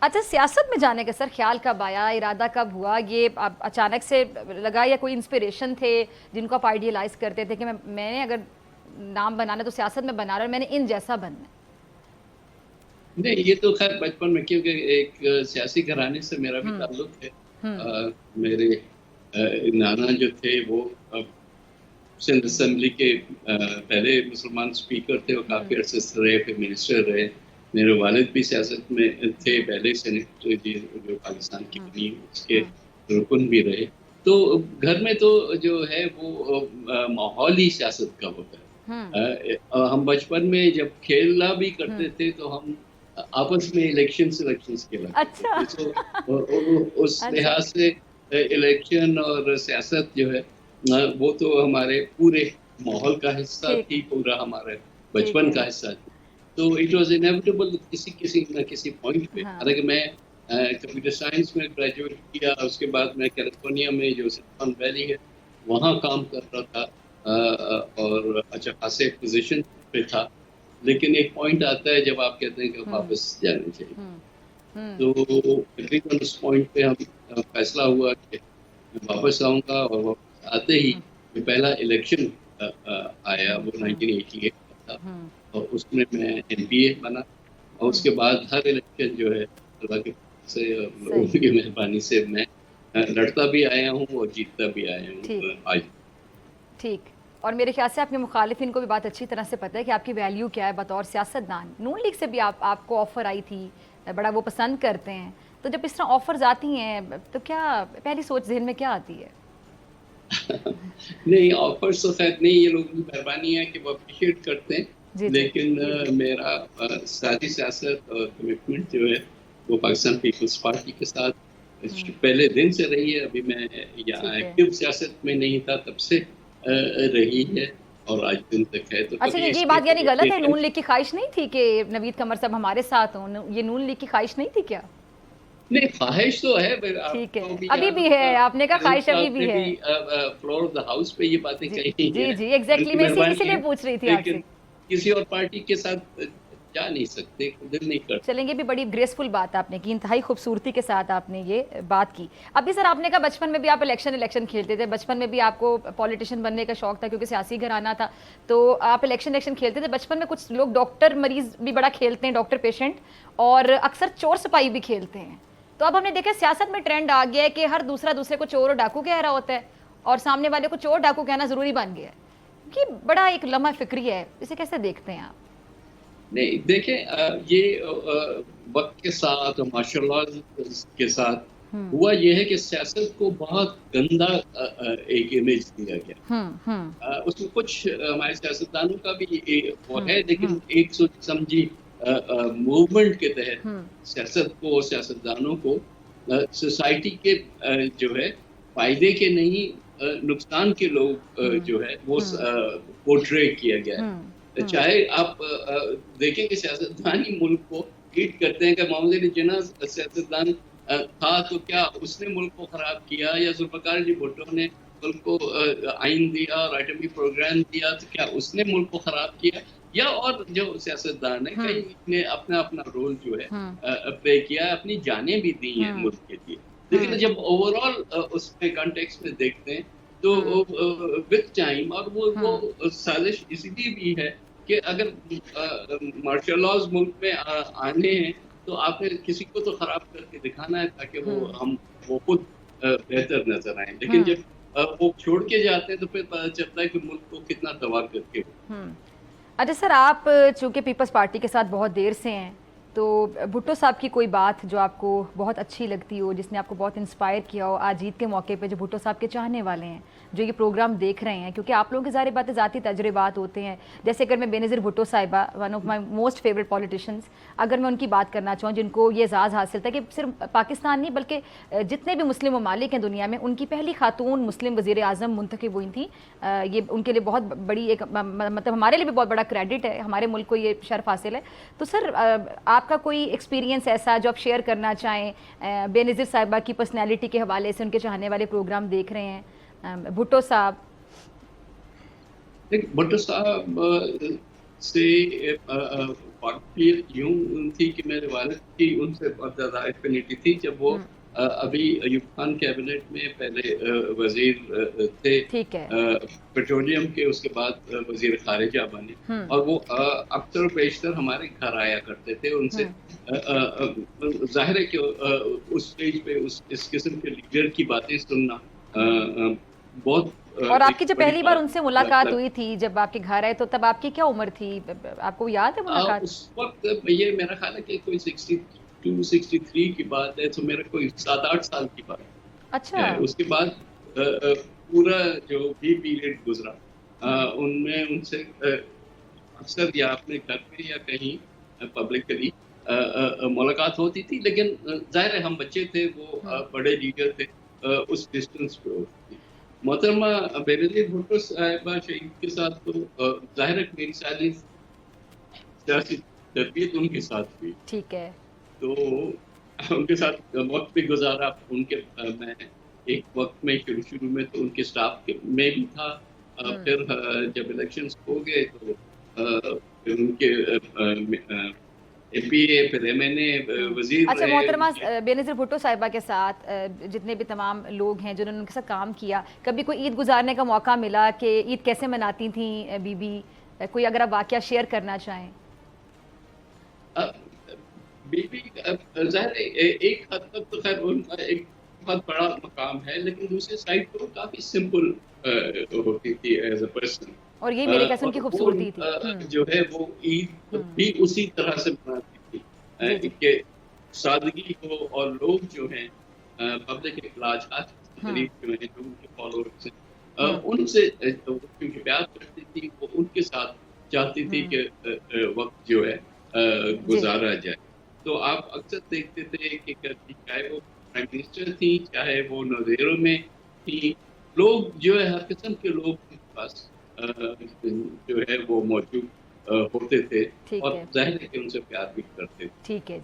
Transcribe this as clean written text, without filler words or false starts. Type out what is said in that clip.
अच्छा, सियासत में जाने का सर ख्याल कब आया, इरादा कब हुआ? ये आप अचानक से लगा या कोई इंस्पिरेशन थे जिनको आप आइडियलाइज करते थे कि मैंने अगर नाम बनाना तो सियासत में बना रहा है, मैंने इन जैसा बनना है? नहीं, ये तो खैर बचपन में, क्योंकि एक सियासी घराने से मेरा भी हम्म। ताल्लुक है। हम्म। मेरे नाना जो थे वो सिंध असेंबली के पहले मुसलमान स्पीकर थे, वो काफी हम्म। अरसे से रहे, फिर मिनिस्टर रहे। मेरे वालिद भी सियासत में थे, पहले सेनेट जो पाकिस्तान की हम्म। बनी उसके हम्म। रुकन भी रहे। तो घर में तो जो है वो माहौल ही सियासत का होता है। हम्म। हम बचपन में जब खेलना भी करते हम्म। थे तो हम आपस में इलेक्शंस खेला करते अच्छा। थे। तो उस अच्छा। लिहाज से इलेक्शन और सियासत जो है वो तो हमारे पूरे माहौल का हिस्सा ठीक। थी, पूरा हमारे ठीक बचपन है। का हिस्सा थी। तो इट वाज इनएविटेबल किसी किसी न किसी पॉइंट पे। हाँ। हालांकि मैं कंप्यूटर साइंस में ग्रेजुएट किया, उसके बाद मैं कैलिफोर्निया में जो सिलिकॉन वैली है वहाँ काम कर रहा था। और अच्छा खासे पोजीशन पे था। लेकिन एक पॉइंट आता है जब आप कहते हैं कि हम्म। वापस जाना चाहिए। हम्म। हम्म। तो तकरीबन उस पॉइंट पे हम फैसला हुआ कि मैं वापस आऊंगा, और वापस आते ही हम्म। जो पहला इलेक्शन आया हम्म। वो हम्म। 1988 का था। हम्म। और उसमें मैं एमपीए बना। और हम्म। उसके बाद हर इलेक्शन जो है अल्लाह के फजल से और लोगों सही। की मेहरबानी से मैं लड़ता भी आया हूँ और जीतता भी आया ठीक। हूँ आज। ठीक। और मेरे ख्याल से आपके मुखालिफिन को भी बात अच्छी तरह से पता है कि आपकी वैल्यू क्या है बतौर सियासतदान। नून लीग से भी आपको ऑफ़र आई थी, बड़ा वो पसंद करते हैं। तो जब इस तरह ऑफ़र्स आती हैं तो क्या पहली सोच जहन में क्या आती है? नहीं, ऑफर्स तो खैर नहीं, ये लोगों की मेहरबानी है कि वो अप्रिशिएट करते हैं। जी जी। लेकिन मेरा सारी सियासत और कमिटमेंट जो है वो पाकिस्तान पीपल्स पार्टी के साथ हम्म। पहले दिन से रही है। अभी मैं यहाँ ठीक है। एक्टिव सियासत में नहीं था तब से रही है, और आज दिन तक है। तो अच्छा, कभी ये इसकी बात यानी कोई गलत अपनी है? नून लीग की ख्वाहिश नहीं थी कि नवीद कमर साहब हमारे साथ हों? ये नून लीग की ख्वाहिश नहीं थी क्या? नहीं, ख्वाहिश तो है, पर ठीक आपको है, भी अभी याद भी है, होगा आपने कहा प्रेसिडेंट ख्वाहिश अभी साहब भी ने है। भी फ्लोर ऑफ द हाउस पे ये बातें जी कही जी हैं। जी, एग्जैक्टली, उनकी मैं मेहरबानी इसीलिए है। पूछ रही थी लेकिन आपसे। किसी और पार्टी के साथ जा नहीं सकते, दिल नहीं करता। चलेंगे भी, बड़ी ग्रेसफुल बात आपने की, इंतहाई खूबसूरती के साथ आपने ये बात की। अभी सर आपने कहा बचपन में भी आप इलेक्शन इलेक्शन खेलते थे, बचपन में भी आपको पॉलिटिशियन बनने का शौक था क्योंकि सियासी घराना था, तो आप इलेक्शन इलेक्शन खेलते थे। बचपन में कुछ लोग डॉक्टर मरीज भी बड़ा खेलते हैं, डॉक्टर पेशेंट, और अक्सर चोर सिपाही भी खेलते हैं। तो अब हमने देखा सियासत में ट्रेंड आ गया है कि हर दूसरा दूसरे को चोर और डाकू कह रहा होता है, और सामने वाले को चोर डाकू कहना जरूरी बन गया है। कि बड़ा एक लम्हा फिक्री है, इसे कैसे देखते हैं आप? नहीं, देखें, ये वक्त के साथ और मार्शल लॉ के साथ हम्म। हुआ ये है कि सियासत को बहुत गंदा एक इमेज दिया गया। हम्म। हम्म। उसमें कुछ हमारे सियासतदानों का भी वो हम्म। है, हम्म। लेकिन एक सोच समझी मूवमेंट के तहत हम्म। सियासत को और सियासतदानों को सोसाइटी के जो है फायदे के नहीं, नुकसान के लोग हम्म। जो है वो हम्म। पोर्ट्रे किया गया हम्म। है। चाहे आप देखें कि सियासतदान ही मुल्क को लीड करते हैं। कि मोहम्मद अली जिन्ना सियासतदान था तो क्या उसने मुल्क को खराब किया, या जुल्फकार अली भुट्टो ने मुल्क को आइन दिया और एटमी प्रोग्राम दिया तो क्या उसने मुल्क को खराब किया? या और जो सियासतदान है कई हम्म। ने अपना अपना रोल जो है हम्म। प्ले किया है, अपनी जानें भी दी हैं हम्म। मुल्क के लिए। लेकिन हम्म। जब ओवरऑल उसमें कॉन्टेक्स्ट में देखते हैं तो हम्म। विद टाइम, और हम्म। वो साजिश इसलिए भी है कि अगर मार्शल लॉज मुल्क में आने हैं तो आपने किसी को तो खराब करके दिखाना है ताकि हम्म। वो खुद बेहतर नजर आए। लेकिन हम्म। जब वो छोड़ के जाते हैं तो फिर पता चलता है कि मुल्क को कितना तबाह करके। हम्म। अच्छा सर, आप चूंकि पीपल्स पार्टी के साथ बहुत देर से हैं, तो भुट्टो साहब की कोई बात जो आपको बहुत अच्छी लगती हो, जिसने आपको बहुत इंस्पायर किया हो आज जीत के मौके पे, जो भुट्टो साहब के चाहने वाले हैं जो ये प्रोग्राम देख रहे हैं, क्योंकि आप लोगों के ज़ाहिर बातें ज़ाती तजुर्बात होते हैं। जैसे अगर मैं बेनज़ीर भुट्टो साहिबा, one of my most favourite politicians, अगर मैं उनकी बात करना चाहूँ, जिनको ये एजाज़ हासिल था कि सिर्फ पाकिस्तान नहीं बल्कि जितने भी मुस्लिम ममालिक हैं दुनिया में, उनकी पहली खातून मुस्लिम वज़ीर आज़म मुंतखब हुई थी। ये उनके लिए बहुत बड़ी एक मतलब हमारे लिए भी बहुत बड़ा क्रेडिट है, हमारे मुल्क को ये शर्फ हासिल है। तो सर आपका कोई एक्सपीरियंस ऐसा जो आप शेयर करना चाहें बेनज़ीर साहिबा की पर्सनैलिटी के हवाले से, उनके चाहने वाले प्रोग्राम देख रहे हैं भुट्टो साहब? भुट्टो साहब से बात फिर यूँ थी कि मेरे वालिद की उनसे बहुत ज़्यादा एफिनिटी थी जब वो हुँ, अभी अयूब खान कैबिनेट में पहले वज़ीर थे ठीक है। पेट्रोलियम के, उसके बाद वज़ीर ख़ारिजा बने हुँ, और वो अक्सर और बेशतर हमारे घर आया करते थे। उनसे हुँ। ज़ाहिर है कि उस स्टेज पे उस इस किस्म के लीडर की बातें सुनना बहुत और एक आपकी जब बड़ी पहली बार बात उनसे मुलाकात लग हुई थी, जब आपके घर आए, तो तब आपकी क्या उम्र थी? आपको याद है मुलाकात? उस वक़्त ये मेरा ख़्याल है कि कोई 62-63 की बात है, तो मेरा कोई 7-8 साल की बात अच्छा। है। उसके बाद पूरा जो भी पीरियड गुज़रा हुँ, उनमें उनसे अक्सर या अपने घर पे या कहीं पब्लिकली मुलाकात होती थी, लेकिन ज़ाहिर है हम बच्चे थे, वो हुँ। बड़े लीडर थे, उस डिस्टेंस पे होती थी। मोहतरमा बेनज़ीर भुट्टो साहिबा शहीद के साथ तो ज़ाहिर है कि मेरी सारी सियासी तरबियत उनके साथ हुई। ठीक है। तो उनके साथ वक़्त भी गुज़ारा उनके मैं एक वक़्त में शुरू-शुरू में तो उनके स्टाफ के में भी था। हुँ। फिर जब इलेक्शंस हो गए तो फिर उनके एमपीए फिर एमएनए हुँ। वज़ीर अच्छा, रहे मोहतरमा उनके। बेनज़ीर भुट्टो साहिबा के साथ जितने भी तमाम लोग हैं जिन्होंने उनके साथ काम किया, कभी कोई ईद गुज़ारने का मौका मिला कि ईद कैसे मनाती थीं बीबी? कोई अगर आप वाक़या शेयर करना चाहें? अ, बीबी ज़ाहिर है एक हद तक तो ख़ैर उनका एक बहुत बड़ा मकाम है, लेकिन दूसरी साइड पे वो काफ़ी सिंपल होती थी एज़ अ पर्सन। और यही मेरे ख़्याल से उनकी और वो खूबसूरती थी। हुँ, जो है वो ईद हुँ। भी उसी तरह से मनाती थी जी, जी। कि सादगी हो और लोग जो हैं पब्लिक इखलाक़ात से हुँ, करीब जो हैं, जो उनके फॉलोअर्स हैं हुँ, उनसे तो वो क्योंकि प्यार करती थी, वो उनके साथ चाहती थी हुँ। कि वक़्त जो है जी, गुज़ारा जाए। तो आप अक्सर देखते थे कि कभी चाहे वो प्राइम मिनिस्टर थी, चाहे वो नज़ीरों में थी, लोग जो है हर किस्म के लोग उनके पास जो है वो मौजूद होते थे ठीक और है, ज़ाहिर है कि उनसे प्यार भी करते थे। ठीक है।